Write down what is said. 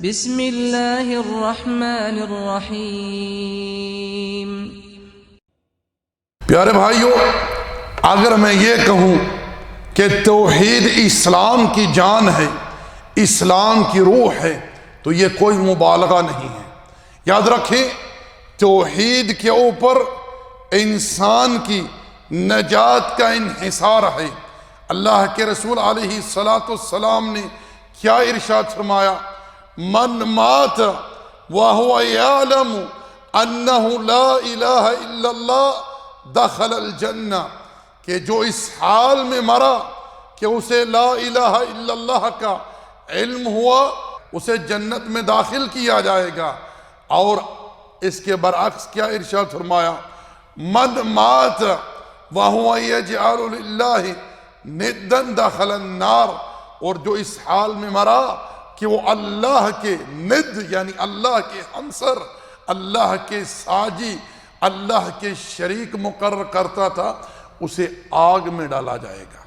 بسم اللہ الرحمن الرحیم۔ پیارے بھائیو، اگر میں یہ کہوں کہ توحید اسلام کی جان ہے، اسلام کی روح ہے، تو یہ کوئی مبالغہ نہیں ہے۔ یاد رکھیں، توحید کے اوپر انسان کی نجات کا انحصار ہے۔ اللہ کے رسول علیہ السلام نے کیا ارشاد فرمایا؟ من مات وهو يعلم انه لا الہ الا اللہ دخل الجنہ، کہ جو اس حال میں مرا کہ اسے لا الہ الا اللہ کا علم ہوا، اسے جنت میں داخل کیا جائے گا۔ اور اس کے برعکس کیا ارشاد فرمایا؟ من مات وهو یجعل للہ ندا دخل النار، اور جو اس حال میں مرا کہ وہ اللہ کے ند یعنی اللہ کے ہمسر، اللہ کے ساجی، اللہ کے شریک مقرر کرتا تھا، اسے آگ میں ڈالا جائے گا۔